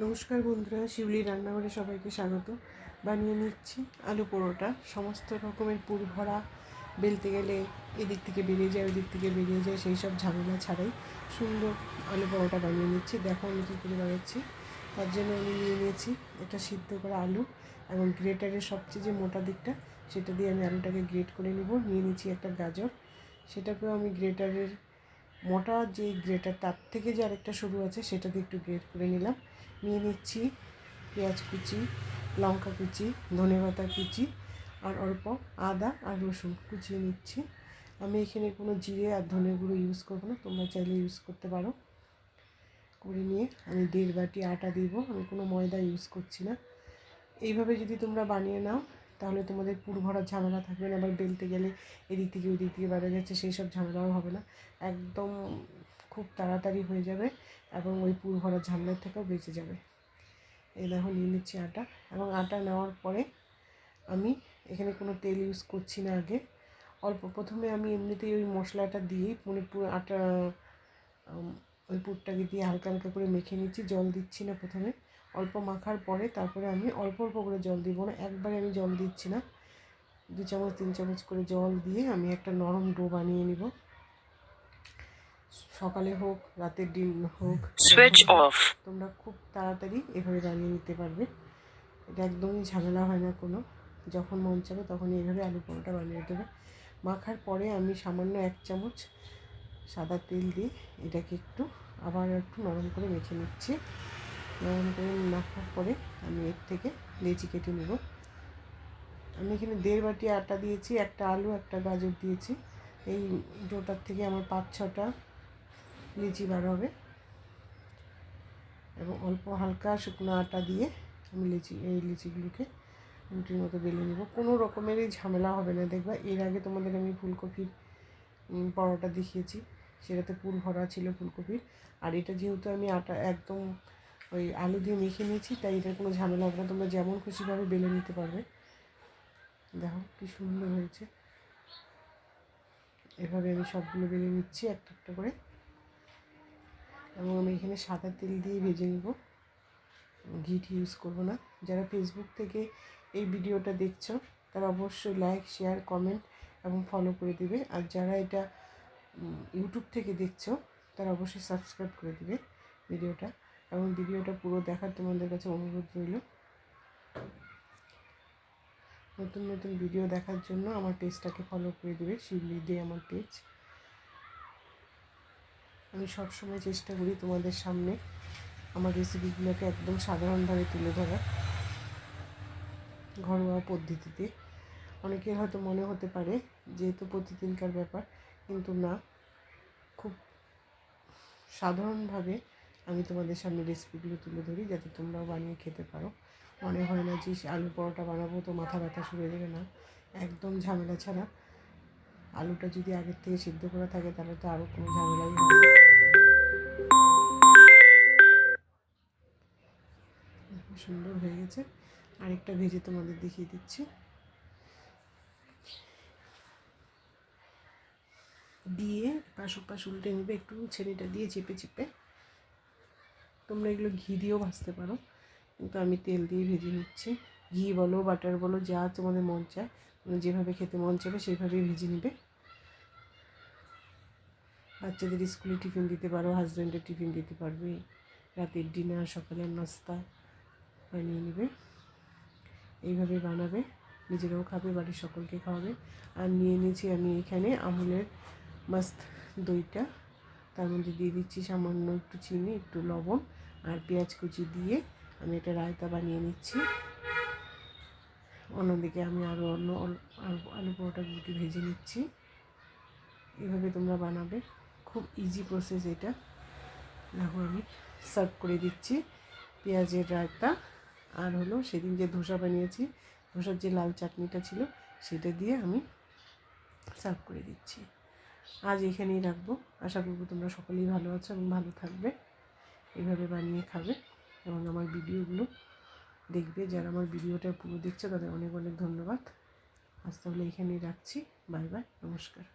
নমস্কার বন্ধুরা, শিউলি রান্নাঘরে সবাইকে স্বাগত। বানিয়ে নিচ্ছি আলু পরোটা। সমস্ত রকমের পুর ভরা, বেলতে গেলে এদিক থেকে বেরিয়ে যায় ওদিক থেকে বেরিয়ে যায়, সেই সব ঝামেলা ছাড়াই সুন্দর আলু পরোটা বানিয়ে নিচ্ছি। দেখো আমি কী করে বানাচ্ছি। তার জন্য আমি নিয়ে নিয়েছি একটা সিদ্ধ করা আলু এবং গ্রেটারের সবচেয়ে যে মোটা দিকটা সেটা দিয়ে আমি আলুটাকে গ্রেট করে নেব। নিয়ে নিচ্ছি একটা গাজর, সেটাকেও আমি গ্রেটারের মোটা যে গ্রেটার তার থেকে যে আরেকটা সরু আছে সেটা দিয়ে একটু গ্রেট করে নিলাম। নিয়ে নিচ্ছি পেঁয়াজ কুচি, লঙ্কা কুচি, ধনেপাতা কুচি আর অল্প আদা আর রসুন কুচিয়ে নিচ্ছি। আমি এখানে কোনো জিরে আর ধনে গুঁড়ো ইউজ করবো না, তোমরা চাইলে ইউজ করতে পারো। করে নিয়ে আমি 1.5 বাটি আটা দিব, আমি কোনো ময়দা ইউজ করছি না। এইভাবে যদি তোমরা বানিয়ে নাও তাহলে তোমাদের পুর ভরার ঝামেলা থাকবে না। আবার বেলতে গেলে এদিক থেকে ওই দিক থেকে বেড়ে যাচ্ছে, সেই সব ঝামেলাও হবে না। একদম খুব তাড়াতাড়ি হয়ে যাবে এবং ওই পুর ভরার ঝামেলার থেকেও বেঁচে যাবে। এই দেখো নিয়ে নিচ্ছি আটা, এবং আটা নেওয়ার পরে আমি এখানে কোনো তেল ইউজ করছি না। আগে অল্প প্রথমে আমি এমনিতেই ওই মশলাটা দিয়েই পুরো আটা ওই পুরটাকে দিয়ে হালকা হালকা করে মেখে নিচ্ছি, জল দিচ্ছি না। প্রথমে অল্প মাখার পরে তারপরে আমি অল্প অল্প করে জল দিব না, একবারে আমি জল দিচ্ছি না। 2 চামচ 3 চামচ করে জল দিয়ে আমি একটা নরম ডো বানিয়ে নিব। সকালে হোক রাতের দিন হোক, সুইচ অফ, তোমরা খুব তাড়াতাড়ি এভাবে বানিয়ে নিতে পারবে। এটা একদমই ঝামেলা হয় না কোনো। যখন মন চাবে তখনই এইভাবে আলু পরোটা বানিয়ে দেবে। মাখার পরে আমি সামান্য 1 চামচ সাদা তেল দিয়ে এটাকে আবার একটু নরম করে মেখে নিচ্ছি। নরম করে মাখার পরে আমি এর থেকে লেচি কেটে নেব। আমি এখানে 1.5 বাটি আটা দিয়েছি, একটা আলু একটা গাজর দিয়েছি। এই ডোটার থেকে আমার 5-6টা লিচি বার হবে, এবং অল্প হালকা শুকনো আটা দিয়ে আমি এই লিচিগুলোকে রুটির মতো বেলে নেব। কোনো রকমেরই ঝামেলা হবে না। দেখবা এর আগে তোমাদের আমি ফুলকপির পরোটা দেখিয়েছি, সেটাতে পুর ভরা ছিল ফুলকপির। আর এটা যেহেতু আমি আটা একদম ওই আলু দিয়ে মেখে নিয়েছি, তাই এটার কোনো ঝামেলা হবে না। তোমরা যেমন খুশিভাবে বেলে নিতে পারবে। দেখো কি সুন্দর হয়েছে। এভাবে আমি সবগুলো বেলে নিচ্ছি একটা একটা করে, এবং আমি এখানে সাদা তেল দিয়ে ভেজে নেব, ঘি ইউজ করবো না। যারা ফেসবুক থেকে এই ভিডিওটা দেখছো তারা অবশ্যই লাইক, শেয়ার, কমেন্ট এবং ফলো করে দিবে। আর যারা এটা ইউটিউব থেকে দেখছো তারা অবশ্যই সাবস্ক্রাইব করে দিবে ভিডিওটা, এবং ভিডিওটা পুরো দেখার তোমাদের কাছে অনুরোধ রইল। নতুন নতুন ভিডিও দেখার জন্য আমার পেজটাকে ফলো করে দিবে, শিউলি দে আমার পেজ। আমি সবসময় চেষ্টা করি তোমাদের সামনে আমার রেসিপিগুলোকে একদম সাধারণভাবে তুলে ধরার, ঘরোয়া পদ্ধতিতে। অনেকের হয়তো মনে হতে পারে যেহেতু প্রতিদিনকার ব্যাপার, কিন্তু না, খুব সাধারণভাবে আমি তোমাদের সামনে রেসিপিগুলো তুলে ধরি যাতে তোমরাও বানিয়ে খেতে পারো। মনে হয় না যে আলু পরোটা বানাবো তো মাথা ব্যথা শুরু হয়ে যাবে, না, একদম ঝামেলা ছাড়া। আলুটা যদি আগের থেকে সিদ্ধ করা থাকে তাহলে তো আরও কোনো ঝামেলাই হবে না। সুন্দর হয়ে গেছে। আরেকটা ভেজে তোমাদের দেখিয়ে দিচ্ছি। দিয়ে পাশ উল্টে নেবে একটু ছেড়েটা দিয়ে চেপে চেপে। তোমরা এগুলো ঘি দিয়েও ভাজতে পারো, কিন্তু আমি তেল দিয়ে ভেজে নিচ্ছি। ঘি বলো বাটার বলো, যা তোমাদের মন চায়, যেভাবে খেতে মন চাবে সেইভাবেই ভেজে নেবে। বাচ্চাদের স্কুলে টিফিন দিতে পারো, হাজব্যান্ডের টিফিন দিতে পারবে, রাতের ডিনার, সকালের নাস্তা বানিয়ে নেবে। এইভাবে বানাবে, নিজেরাও খাবে, বাড়ির সকলকে খাওয়াবে। আর নিয়ে নিয়েছি আমি এখানে আমুলের মাস্ত দইটা, তার মধ্যে দিয়ে দিচ্ছি সামান্য একটু চিনি, একটু লবণ আর পেঁয়াজ কুচি দিয়ে আমি একটা রায়তা বানিয়ে নিচ্ছি। অন্যদিকে আমি আরও আলু পরোটাগুলোকে ভেজে নিচ্ছি। এভাবে তোমরা বানাবে, খুব ইজি প্রসেস এটা। দেখো আমি সার্ভ করে দিচ্ছি পেঁয়াজের রায়তা, আর হলো সেদিন যে ধোসা বানিয়েছি, ধোসার যে লাল চাটনিটা ছিল সেটা দিয়ে আমি সার্ভ করে দিচ্ছি। আজ এখানেই রাখবো। আশা করব তোমরা সকলেই ভালো আছো এবং ভালো থাকবে। এইভাবে বানিয়ে খাবে এবং আমার ভিডিওগুলো দেখবে। যারা আমার ভিডিওটা পুরো দেখছে তাদের অনেক অনেক ধন্যবাদ। আজ তাহলে এখানেই রাখছি। বাই বাই, নমস্কার।